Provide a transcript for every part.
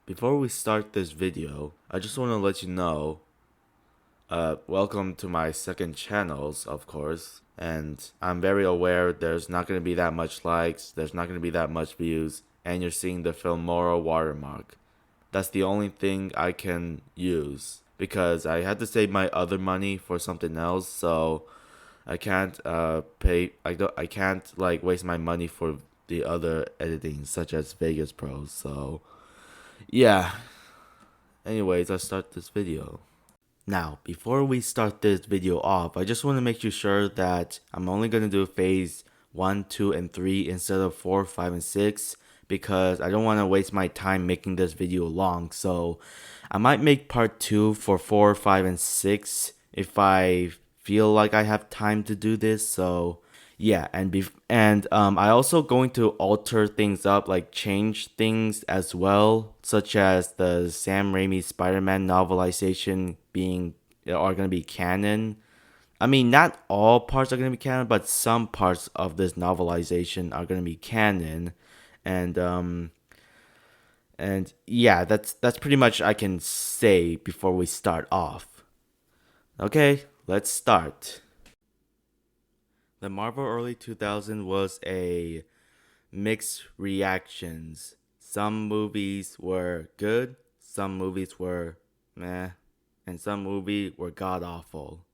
Before we start this video, I just want to let you know, welcome to my second channels, of course, and I'm very aware there's not going to be that much likes, there's not going to be that much views, and you're seeing the Filmora watermark. That's the only thing I can use, because I had to save my other money for something else, so I can't I can't like waste my money for the other editing, such as Vegas Pro, so yeah. Anyways, let's start this video. Now, before we start this video off, I just want to make you sure that I'm only going to do phase 1, 2, and 3 instead of 4, 5, and 6 because I don't want to waste my time making this video long. So I might make part 2 for 4, 5, and 6 if I feel like I have time to do this. So yeah, and I also going to alter things up, like change things as well, such as the Sam Raimi Spider-Man novelization are gonna be canon. I mean, not all parts are gonna be canon, but some parts of this novelization are gonna be canon, and yeah, that's pretty much I can say before we start off. Okay, let's start. The Marvel early 2000s was a mixed reactions. Some movies were good, some movies were meh, and some movies were god awful.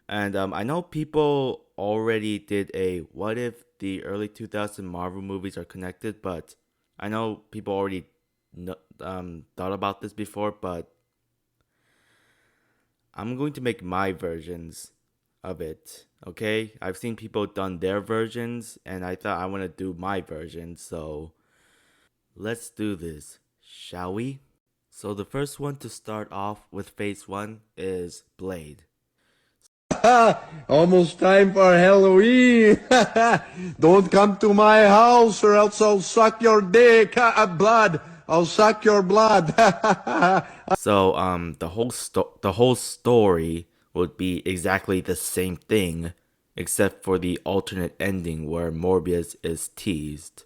And I know people already did a what if the early 2000 Marvel movies are connected, but I know people already thought about this before, but I'm going to make my versions of it. Okay, I've seen people done their versions, and I thought I want to do my version. So let's do this, shall we? So the first one to start off with phase 1 is Blade. Almost time for Halloween. Don't come to my house or else I'll suck your dick. Blood. I'll suck your blood. So the whole story would be exactly the same thing, except for the alternate ending where Morbius is teased.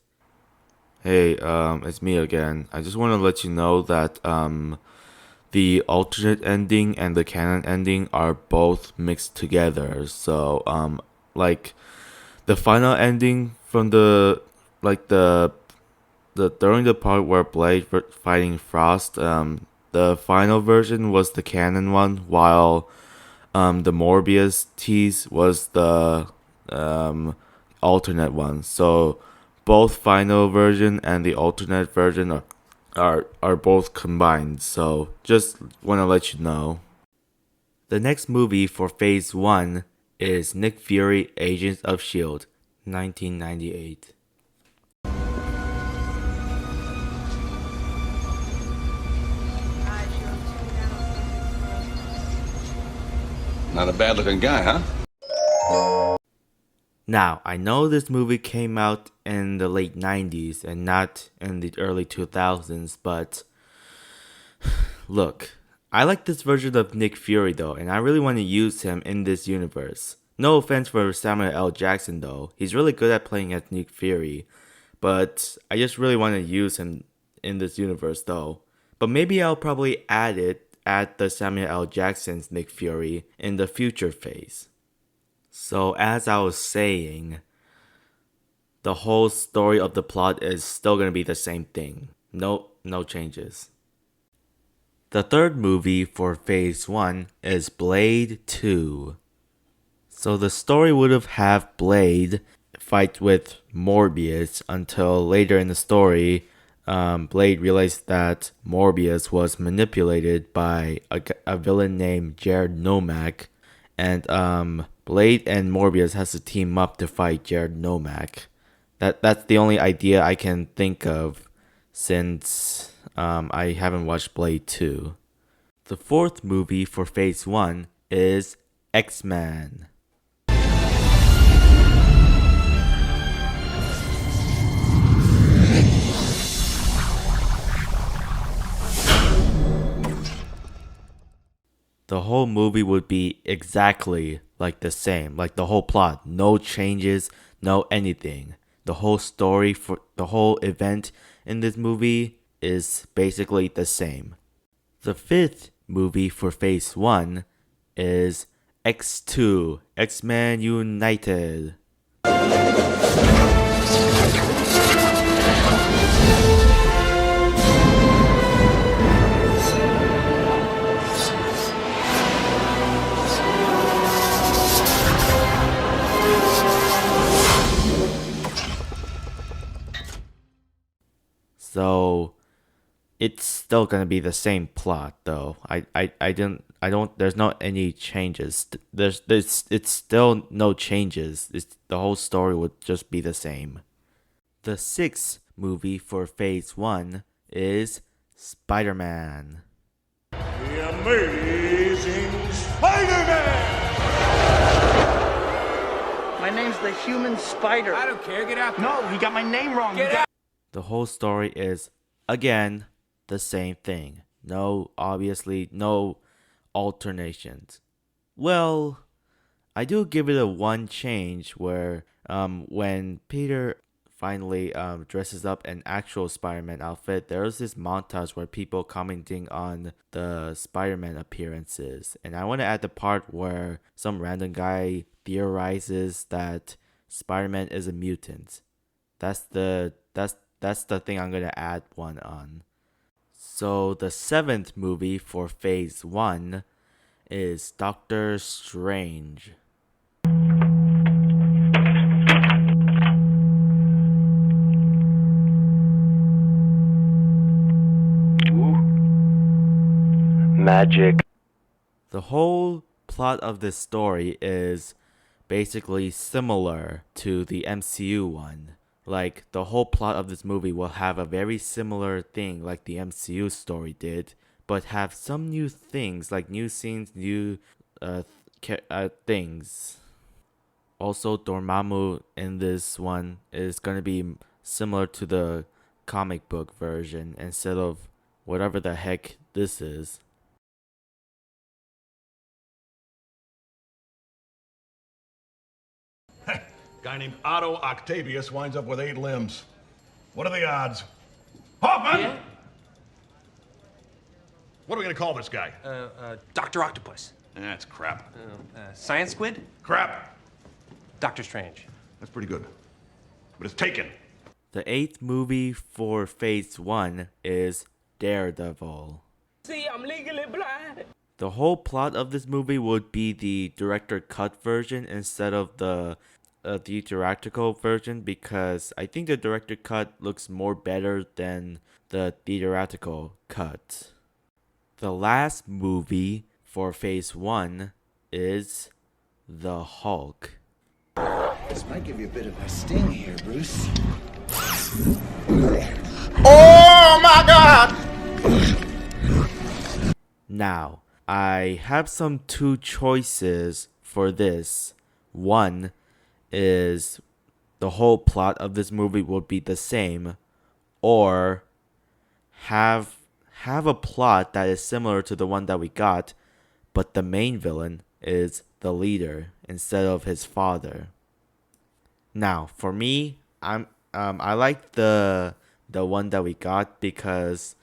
Hey, it's me again. I just want to let you know that the alternate ending and the canon ending are both mixed together. So like the final ending from the during the part where Blade fighting Frost, the final version was the canon one, while the Morbius tease was the alternate one. So both final version and the alternate version are both combined. So just want to let you know. The next movie for phase 1 is Nick Fury Agents of Shield, 1998. Not a bad looking guy, huh? Now, I know this movie came out in the late 90s and not in the early 2000s, but look, I like this version of Nick Fury though, and I really want to use him in this universe. No offense for Samuel L. Jackson though, he's really good at playing as Nick Fury, but I just really want to use him in this universe though. But maybe I'll probably add the Samuel L. Jackson's Nick Fury in the future phase. So as I was saying, the whole story of the plot is still going to be the same thing. No changes. The third movie for phase 1 is Blade 2. So the story would have Blade fight with Morbius until later in the story, Blade realized that Morbius was manipulated by a villain named Jared Nomak, and Blade and Morbius has to team up to fight Jared Nomak. That's the only idea I can think of since I haven't watched Blade 2. The fourth movie for phase 1 is X-Men. The whole movie would be exactly like the same, like the whole plot, no changes, no anything. The whole story for the whole event in this movie is basically the same. The fifth movie for Phase 1 is X2, X-Men United. So it's still gonna be the same plot though. I don't there's not any changes. It's still no changes. The whole story would just be the same. The sixth movie for Phase 1 is Spider-Man. The Amazing Spider-Man! My name's the Human Spider. I don't care. Get out. No, he got my name wrong. Get out. The whole story is, again, the same thing. Obviously, no alternations. Well, I do give it a one change where when Peter finally dresses up an actual Spider-Man outfit, there's this montage where people commenting on the Spider-Man appearances. And I want to add the part where some random guy theorizes that Spider-Man is a mutant. That's the thing I'm gonna add one on. So the seventh movie for Phase 1 is Doctor Strange. Magic. The whole plot of this story is basically similar to the MCU one. Like, the whole plot of this movie will have a very similar thing like the MCU story did, but have some new things, like new scenes, new things. Also, Dormammu in this one is going to be similar to the comic book version instead of whatever the heck this is. Guy named Otto Octavius winds up with 8 limbs. What are the odds? Hoffman! Yeah? What are we gonna call this guy? Dr. Octopus. That's crap. Science Squid. Crap. Doctor Strange. That's pretty good. But it's taken. The eighth movie for Phase 1 is Daredevil. See, I'm legally blind. The whole plot of this movie would be the director cut version instead of the theatrical version, because I think the director cut looks more better than the theatrical cut. The last movie for Phase 1 is The Hulk. This might give you a bit of a sting here, Bruce. Oh my God! Now, I have some two choices for this. One is the whole plot of this movie will be the same, or have a plot that is similar to the one that we got, but the main villain is the leader instead of his father. Now, for me, I like the one that we got because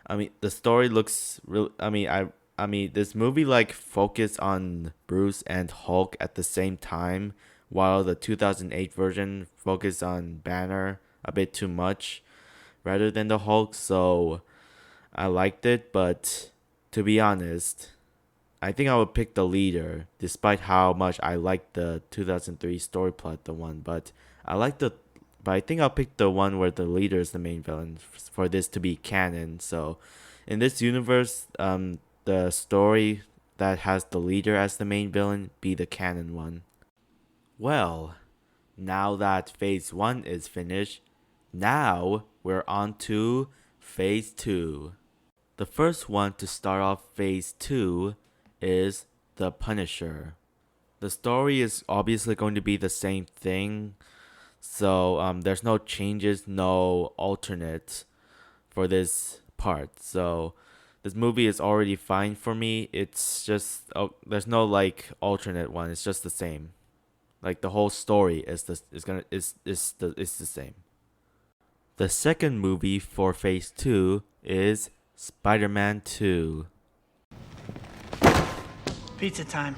the story looks real. This movie like focused on Bruce and Hulk at the same time, while the 2008 version focused on Banner a bit too much rather than the Hulk. So I liked it, but to be honest, I think I would pick the leader, despite how much I liked the 2003 story plot, the one. But I think I'll pick the one where the leader is the main villain for this to be canon. So in this universe, the story that has the leader as the main villain be the canon one. Well, now that Phase 1 is finished, now we're on to Phase 2. The first one to start off Phase 2 is The Punisher. The story is obviously going to be the same thing, so there's no changes, no alternates for this part. So this movie is already fine for me. It's just there's no like alternate one. It's just the same. Like the whole story is the same. The second movie for Phase 2 is Spider-Man 2. Pizza time.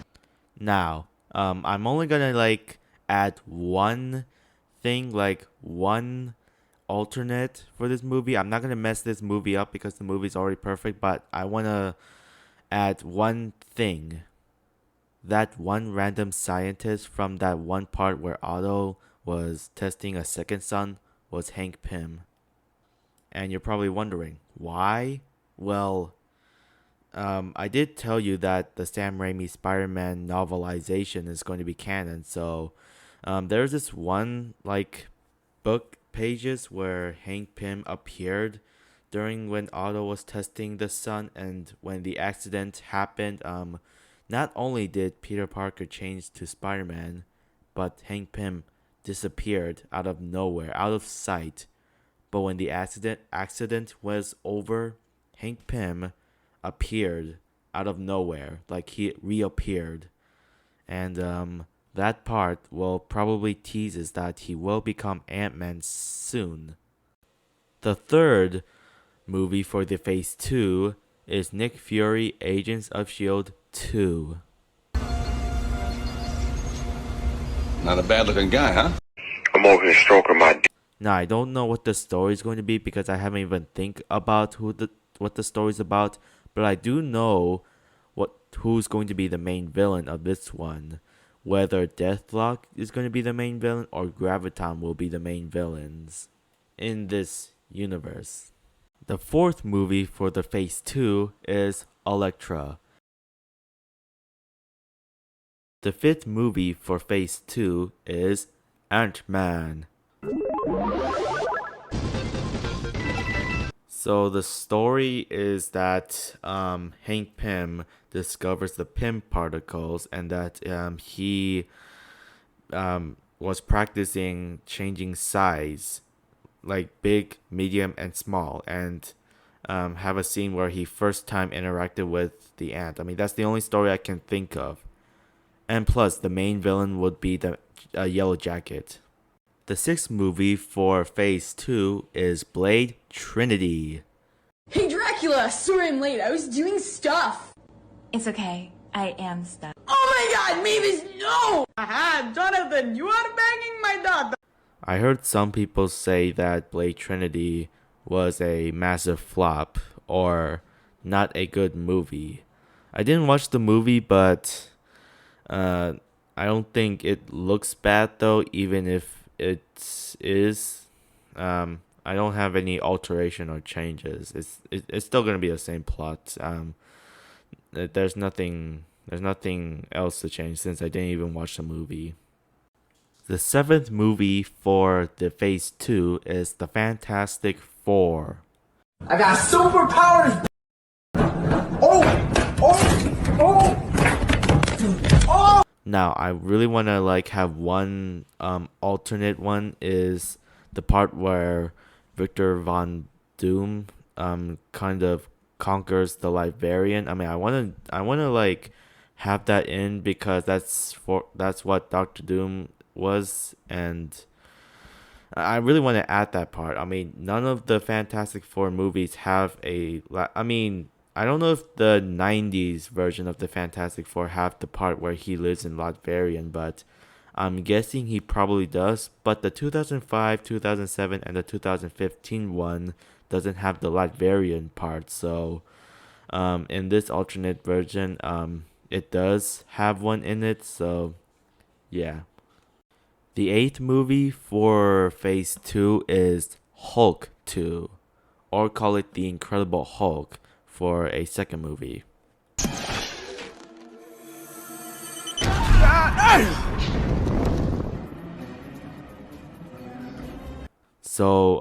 Now, I'm only gonna add one thing, one alternate for this movie. I'm not gonna mess this movie up because the movie's already perfect, but I wanna add one thing. That one random scientist from that one part where Otto was testing a second son was Hank Pym. And you're probably wondering, why? Well, I did tell you that the Sam Raimi Spider-Man novelization is going to be canon, so there's this one book pages where Hank Pym appeared during when Otto was testing the sun, and when the accident happened, not only did Peter Parker change to Spider-Man, but Hank Pym disappeared out of nowhere, out of sight. But when the accident was over, Hank Pym appeared out of nowhere, like he reappeared. And that part will probably teases that he will become Ant-Man soon. The third movie for the Phase 2 is Nick Fury Agents of S.H.I.E.L.D. 2. Not a bad looking guy, huh? I'm over here stroking my dick. Now, I don't know what the story is going to be because I haven't even think about what the story is about, but I do know who's going to be the main villain of this one. Whether Deathlock is going to be the main villain or Graviton will be the main villains in this universe. The fourth movie for the Phase 2 is Elektra. The fifth movie for Phase 2 is Ant-Man. So the story is that Hank Pym discovers the Pym particles, and that he was practicing changing size, like big, medium, and small, and have a scene where he first time interacted with the ant. I mean, that's the only story I can think of. And plus, the main villain would be the Yellow Jacket. The sixth movie for Phase 2 is Blade Trinity. Hey Dracula, sorry I'm late. I was doing stuff. It's okay. I am stuck. Oh my god, Mavis, no! Aha, Jonathan, you are banging my daughter. I heard some people say that Blade Trinity was a massive flop or not a good movie. I didn't watch the movie, but I don't think it looks bad though, even if it is. I don't have any alteration or changes. It's still gonna be the same plot. There's nothing else to change since I didn't even watch the movie. The seventh movie for the Phase 2 is The Fantastic Four. I got superpowers. Now, I really want to have one alternate one is the part where Victor Von Doom kind of conquers the Librarian. I mean, I want to have that in because that's what Doctor Doom was, and I really want to add that part. I mean, none of the Fantastic Four movies have I mean, I don't know if the 90s version of the Fantastic Four have the part where he lives in Latverian, but I'm guessing he probably does. But the 2005, 2007, and the 2015 one doesn't have the Latverian part. So in this alternate version, it does have one in it. So yeah. The eighth movie for Phase 2 is Hulk 2, or call it The Incredible Hulk, for a second movie. So,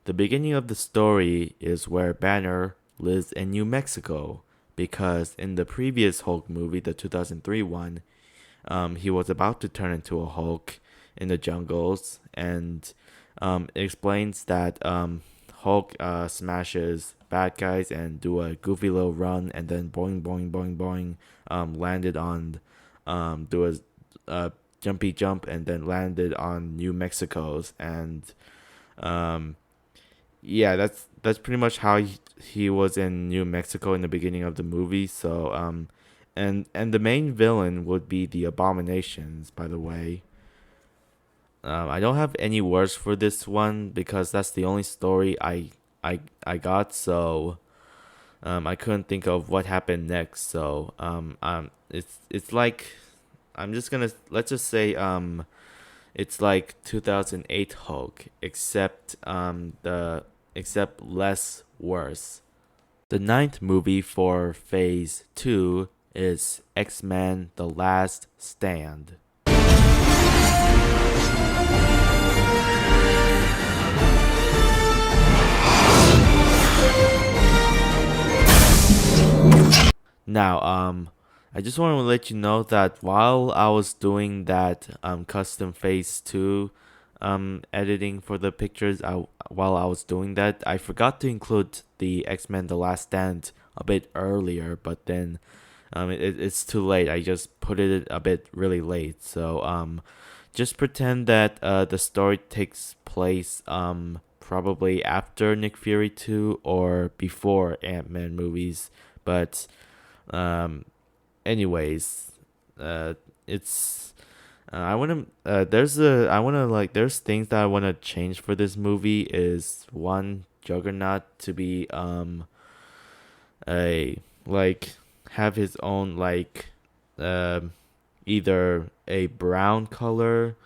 the beginning of the story is where Banner lives in New Mexico, because in the previous Hulk movie, the 2003 one, he was about to turn into a Hulk in the jungles, and it explains that Hulk smashes bad guys and do a goofy little run, and then boing boing boing boing, landed on do a jumpy jump, and then landed on New Mexico's, and yeah, that's pretty much how he was in New Mexico in the beginning of the movie. So and the main villain would be the Abominations, by the way. I don't have any words for this one because that's the only story I got. So I couldn't think of what happened next. So it's like I'm just gonna let's just say it's like 2008 Hulk, except less worse. The ninth movie for Phase 2 is X-Men: The Last Stand. Now, I just want to let you know that while I was doing that custom Phase 2 editing for the pictures, while I was doing that, I forgot to include the X-Men: The Last Stand a bit earlier, but then it's too late. I just put it a bit really late. So just pretend that the story takes place probably after Nick Fury 2 or before Ant-Man movies. But um anyways, it's I want to there's things that I want to change for this movie. Is one, Juggernaut to be a like have his own like um either a brown color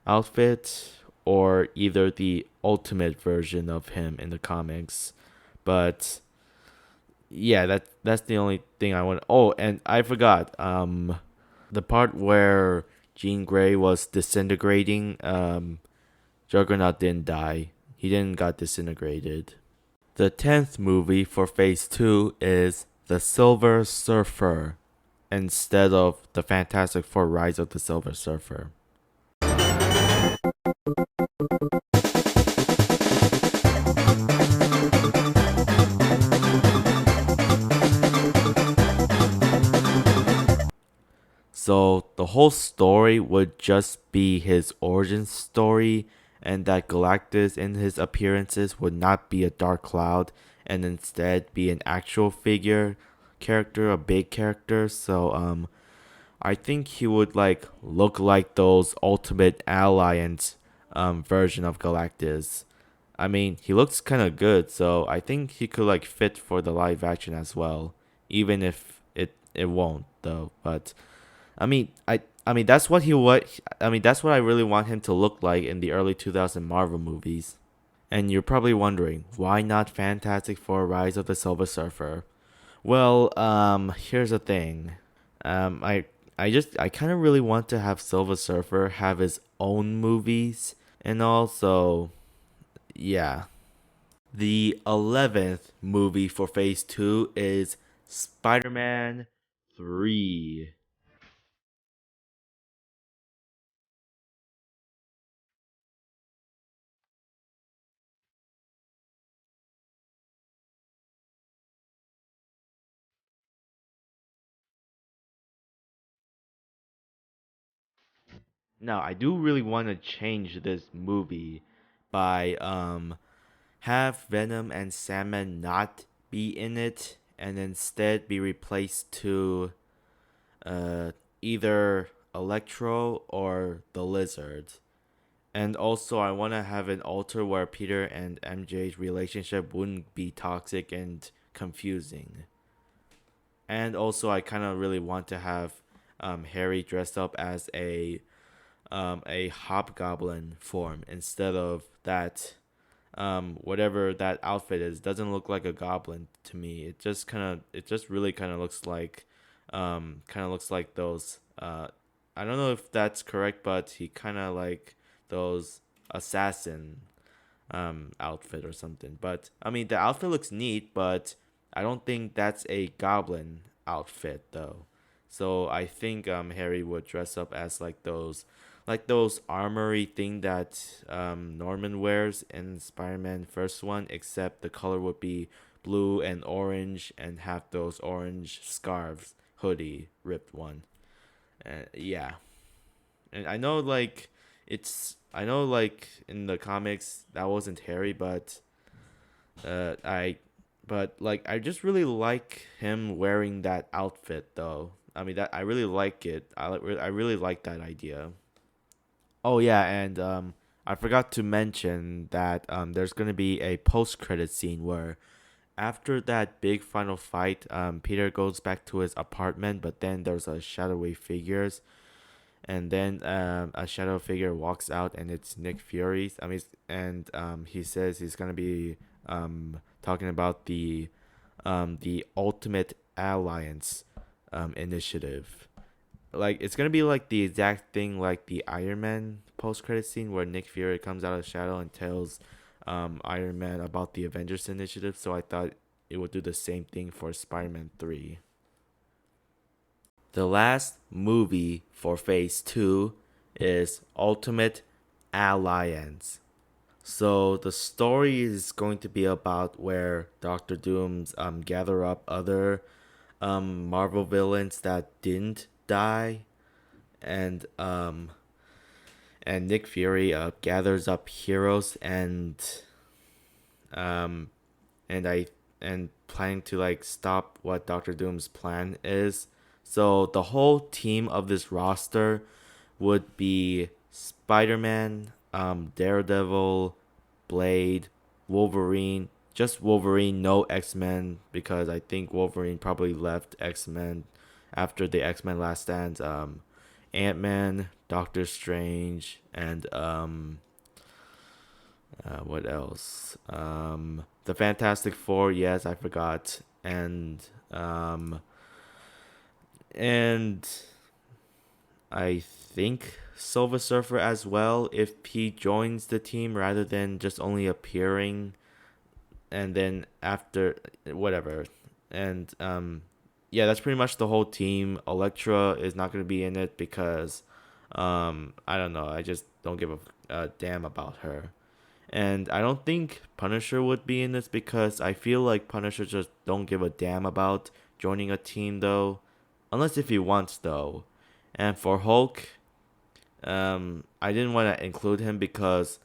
outfit or either the ultimate version of him in the comics. But yeah, that's the only thing I want. Oh, and I forgot the part where Jean Grey was disintegrating. Juggernaut didn't die. He didn't got disintegrated. The 10th movie for Phase 2 is The Silver Surfer instead of The Fantastic Four: Rise of the Silver Surfer. So the whole story would just be his origin story, and that Galactus in his appearances would not be a dark cloud and instead be an actual figure character, a big character. So I think he would like look like those Ultimate Alliance version of Galactus. I mean, he looks kind of good, so I think he could like fit for the live action as well, even if it won't though. But I mean that's what I really want him to look like in the early 2000 Marvel movies. And you're probably wondering, why not Fantastic Four: Rise of the Silver Surfer? Well, here's the thing. Um, I I kind of really want to have Silver Surfer have his own movies and all. So yeah. The 11th movie for Phase 2 is Spider-Man 3. Now, I do really want to change this movie by have Venom and Sandman not be in it and instead be replaced to either Electro or the Lizard. And also, I want to have an alter where Peter and MJ's relationship wouldn't be toxic and confusing. And also, I kind of really want to have Harry dressed up as a hobgoblin form instead of that whatever that outfit is doesn't look like a goblin to me. It just really kind of looks like those I don't know if that's correct, but he kind of like those assassin outfit or something. But I mean, the outfit looks neat, but I don't think that's a goblin outfit though. So I think Harry would dress up as like those armory thing that Norman wears in Spider-Man first one, except the color would be blue and orange and have those orange scarves, hoodie, ripped one. Yeah. And I know like in the comics that wasn't Harry, but I but like I just really like him wearing that outfit though. I mean that I really like it. I really like that idea. Oh yeah, and I forgot to mention that there's gonna be a post credit scene where after that big final fight, Peter goes back to his apartment, but then there's a shadowy figures, and then a shadow figure walks out, and it's Nick Fury. I mean, and he says he's gonna be talking about the Ultimate Alliance initiative. Like it's gonna be like the exact thing like the Iron Man post credit scene where Nick Fury comes out of the shadow and tells Iron Man about the Avengers initiative. So I thought it would do the same thing for Spider-Man 3. The last movie for Phase 2 is Ultimate Alliance. So the story is going to be about where Doctor Doom's gather up other Marvel villains that didn't die, and Nick Fury gathers up heroes um and planning to like stop what Doctor Doom's plan is. So the whole team of this roster would be Spider-Man, Daredevil, Blade, Wolverine, just Wolverine, no X-Men, because I think Wolverine probably left X-Men after the X-Men Last Stand. Ant-Man, Doctor Strange, and what else? The Fantastic Four, yes, I forgot. And I think Silver Surfer as well, if he joins the team rather than just only appearing and then after whatever. And yeah, that's pretty much the whole team. Elektra is not going to be in it because I don't know, I just don't give a damn about her. And I don't think Punisher would be in this because I feel like Punisher just don't give a damn about joining a team though, unless if he wants though. And for Hulk, I didn't want to include him because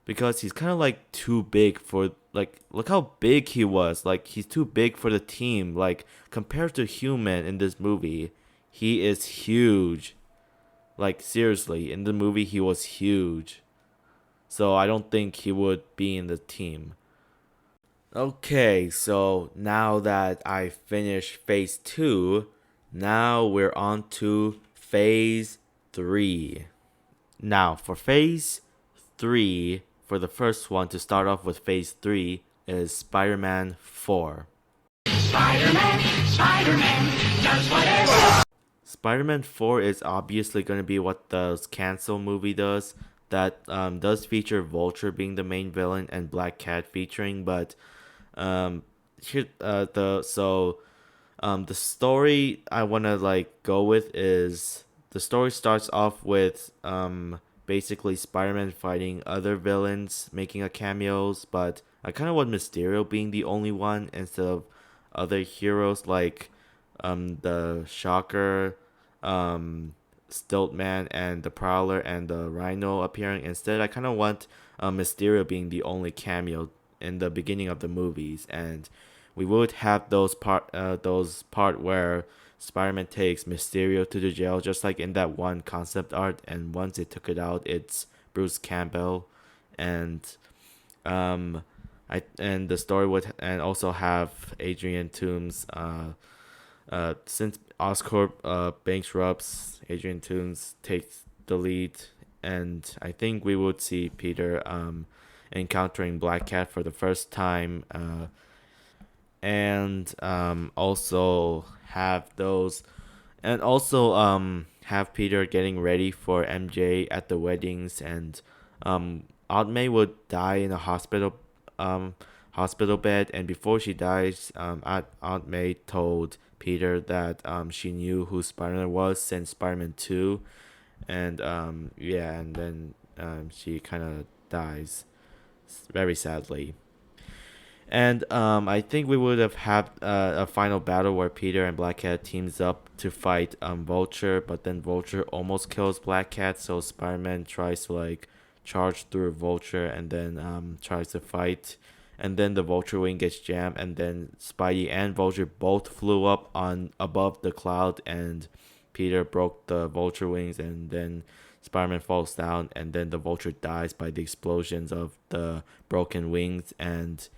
he's kind of like too big for like look how big he was. Like he's too big for the team. Like compared to Human in this movie, he is huge. Like seriously, in the movie he was huge. So I don't think he would be in the team. Okay, so now that I finished phase 2, now we're on to phase 3. Now, for phase 3, for the first one to start off with phase 3 is Spider-Man 4. Spider-Man does whatever. Spider-Man 4 is obviously going to be what the cancel movie does. That does feature Vulture being the main villain and Black Cat featuring, but the story I want to like go with is the story starts off with basically Spider-Man fighting other villains making a cameos, but I kind of want Mysterio being the only one instead of other heroes like the Shocker, Stiltman, and the Prowler and the Rhino appearing. Instead, I kind of want Mysterio being the only cameo in the beginning of the movies, and we would have those part where Spider-Man takes Mysterio to the jail, just like in that one concept art. And once they took it out, it's Bruce Campbell, and the story would and also have Adrian Toomes. Since Oscorp bankrupts, Adrian Toomes takes the lead, and I think we would see Peter encountering Black Cat for the first time, and also have those, and also have Peter getting ready for MJ at the weddings, and Aunt May would die in a hospital bed, and before she dies, Aunt May told Peter that she knew who Spider-Man was since Spider-Man 2, and yeah, and then she kind of dies very sadly. And I think we would have had a final battle where Peter and Black Cat teams up to fight Vulture, but then Vulture almost kills Black Cat, so Spider-Man tries to like charge through Vulture and then tries to fight and then the Vulture wing gets jammed, and then Spidey and Vulture both flew up on above the cloud, and Peter broke the Vulture wings, and then Spider-Man falls down, and then the Vulture dies by the explosions of the broken wings, and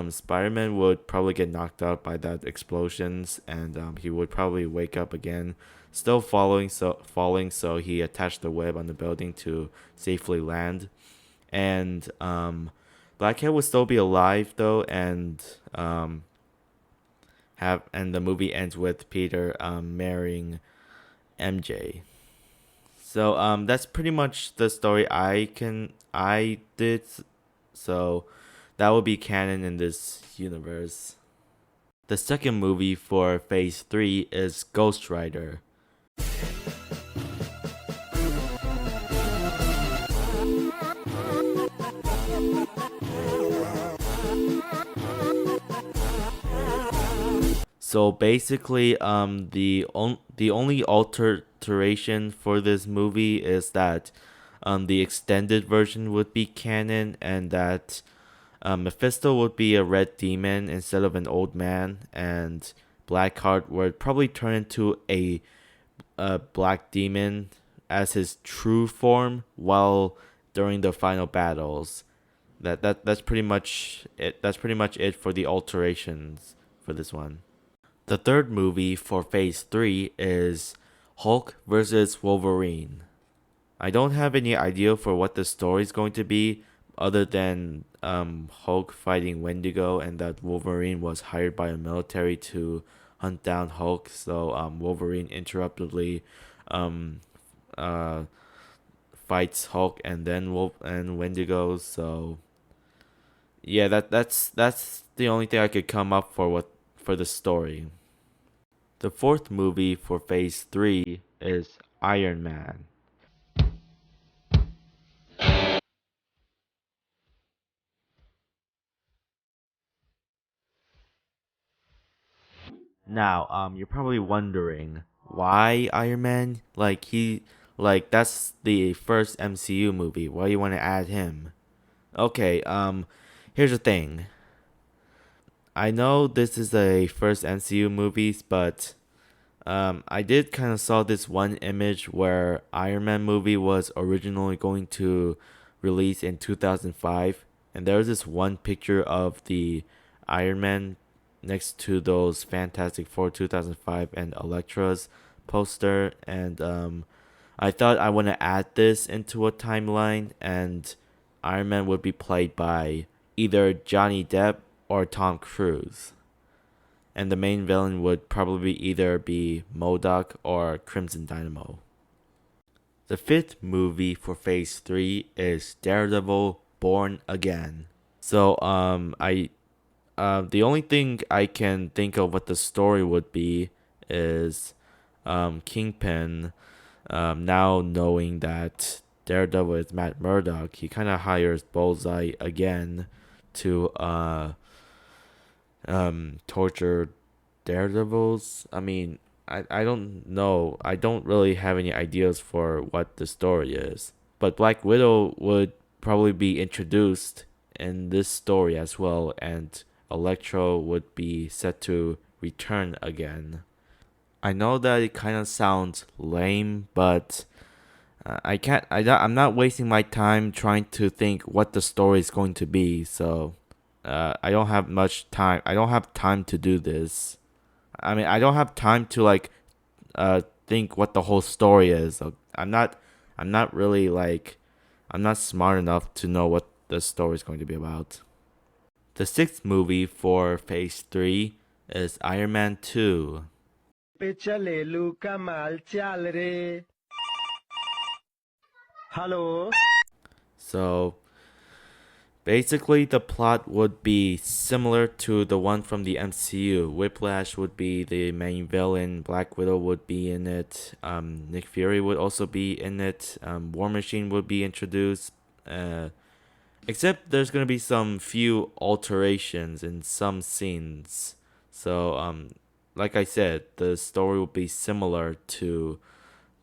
Spider-Man would probably get knocked out by that explosions, and he would probably wake up again, still falling. So he attached the web on the building to safely land, and Black Cat would still be alive though, and the movie ends with Peter marrying MJ. So that's pretty much the story I did. So that will be canon in this universe. The second movie for Phase 3 is Ghost Rider. So basically, the only alteration for this movie is that the extended version would be canon, and that Mephisto would be a red demon instead of an old man, and Blackheart would probably turn into a black demon as his true form while during the final battles. That's pretty much it. That's pretty much it for the alterations for this one. The third movie for Phase 3 is Hulk vs. Wolverine. I don't have any idea for what the story is going to be, other than Hulk fighting Wendigo, and that Wolverine was hired by a military to hunt down Hulk. So Wolverine interruptedly fights Hulk and then Wendigo. So yeah, that's the only thing I could come up for the story. The fourth movie for Phase 3 is Iron Man. Now, you're probably wondering why Iron Man? That's the first MCU movie. Why do you want to add him? Okay, here's the thing. I know this is the first MCU movies, but I did kind of saw this one image where Iron Man movie was originally going to release in 2005, and there was this one picture of the Iron Man next to those Fantastic Four 2005 and Elektra's poster, and I thought I want to add this into a timeline, and Iron Man would be played by either Johnny Depp or Tom Cruise. And the main villain would probably either be MODOK or Crimson Dynamo. The fifth movie for Phase 3 is Daredevil Born Again. So the only thing I can think of what the story would be is Kingpin, now knowing that Daredevil is Matt Murdock, he kind of hires Bullseye again to torture Daredevils. I mean, I don't know. I don't really have any ideas for what the story is. But Black Widow would probably be introduced in this story as well, and Electro would be set to return again. I know that it kind of sounds lame, but I'm not wasting my time trying to think what the story is going to be. So I don't have much time. I don't have time to do this. I mean, I don't have time to think what the whole story is. I'm not smart enough to know what the story is going to be about. The sixth movie for Phase 3 is Iron Man 2. Hello. So basically, the plot would be similar to the one from the MCU. Whiplash would be the main villain. Black Widow would be in it. Nick Fury would also be in it. War Machine would be introduced. Except there's gonna be some few alterations in some scenes. So like I said, the story will be similar to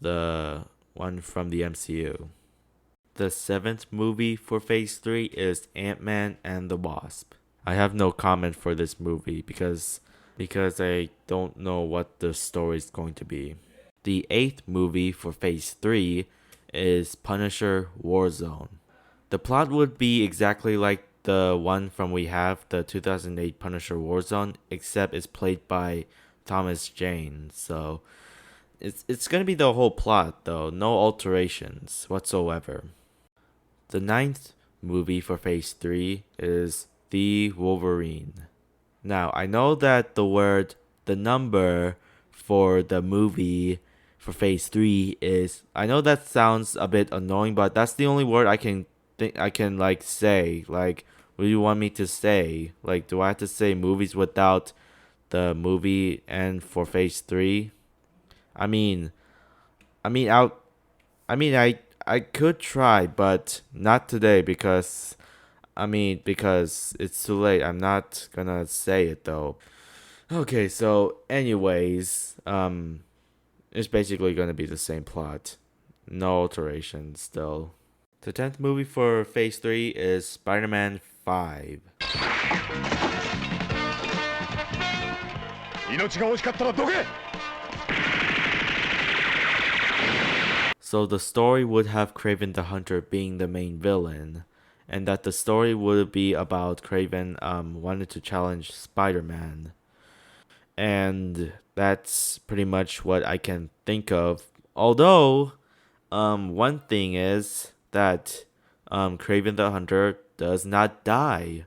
the one from the MCU. The seventh movie for Phase 3 is Ant-Man and the Wasp. I have no comment for this movie because I don't know what the story is going to be. The 8th movie for Phase 3 is Punisher Warzone. The plot would be exactly like the one from we have, the 2008 Punisher Warzone, except it's played by Thomas Jane. So it's gonna be the whole plot though, no alterations whatsoever. The 9th movie for Phase 3 is The Wolverine. Now, I know that the number for the movie for Phase 3 is, I know that sounds a bit annoying, but that's the only word I can like say. Like, what do you want me to say? Like, do I have to say movies without the movie and for Phase 3? I mean, I mean, I'll, I mean, I could try, but not today because because it's too late. I'm not gonna say it though. Okay, so anyways, it's basically gonna be the same plot. No alterations still. The 10th movie for Phase 3 is Spider-Man 5. So the story would have Kraven the Hunter being the main villain, and that the story would be about Kraven wanted to challenge Spider-Man. And that's pretty much what I can think of. Although, one thing is that Kraven the Hunter does not die.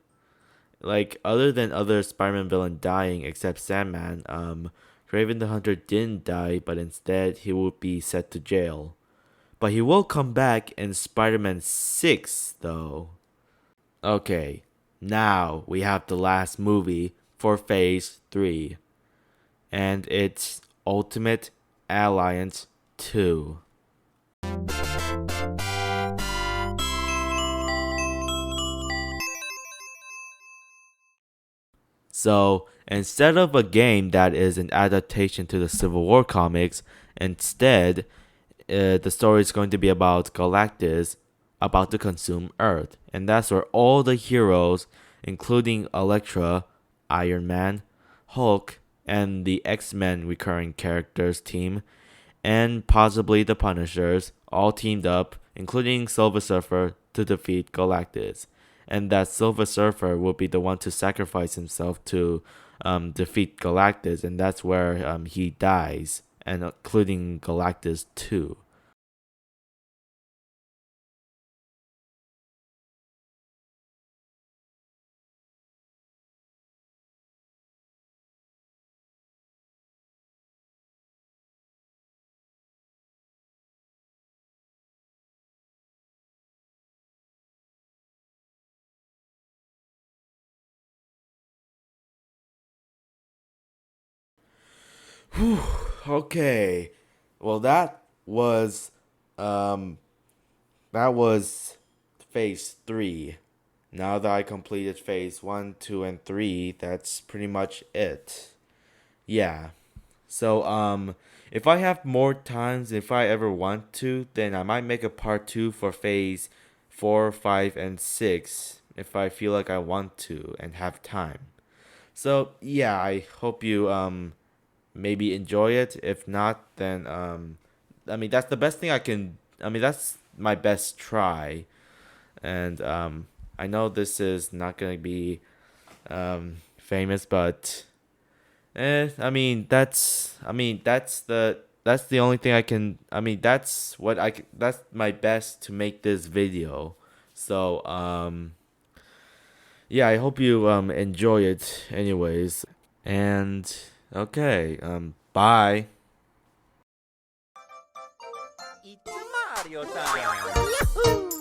Like, other than other Spider-Man villain dying except Sandman, Kraven the Hunter didn't die, but instead he would be sent to jail. But he will come back in Spider-Man 6, though. Okay, now we have the last movie for Phase 3. And it's Ultimate Alliance 2. So, instead of a game that is an adaptation to the Civil War comics, instead, the story is going to be about Galactus about to consume Earth. And that's where all the heroes, including Elektra, Iron Man, Hulk, and the X-Men recurring characters team, and possibly the Punishers, all teamed up, including Silver Surfer, to defeat Galactus. And that Silver Surfer will be the one to sacrifice himself to defeat Galactus, and that's where he dies, and including Galactus too. Whew, okay. Well, that was phase 3. Now that I completed phase 1, 2, and 3, that's pretty much it. Yeah. So if I have more times, if I ever want to, then I might make a part 2 for phase 4, 5, and 6 if I feel like I want to and have time. So yeah, I hope you maybe enjoy it. If not, then that's the best thing I can. That's my best try, and I know this is not gonna be famous, but that's the only thing I can. That's my best to make this video. So yeah, I hope you enjoy it anyways. And okay, bye. It's Mario time! Yahoo!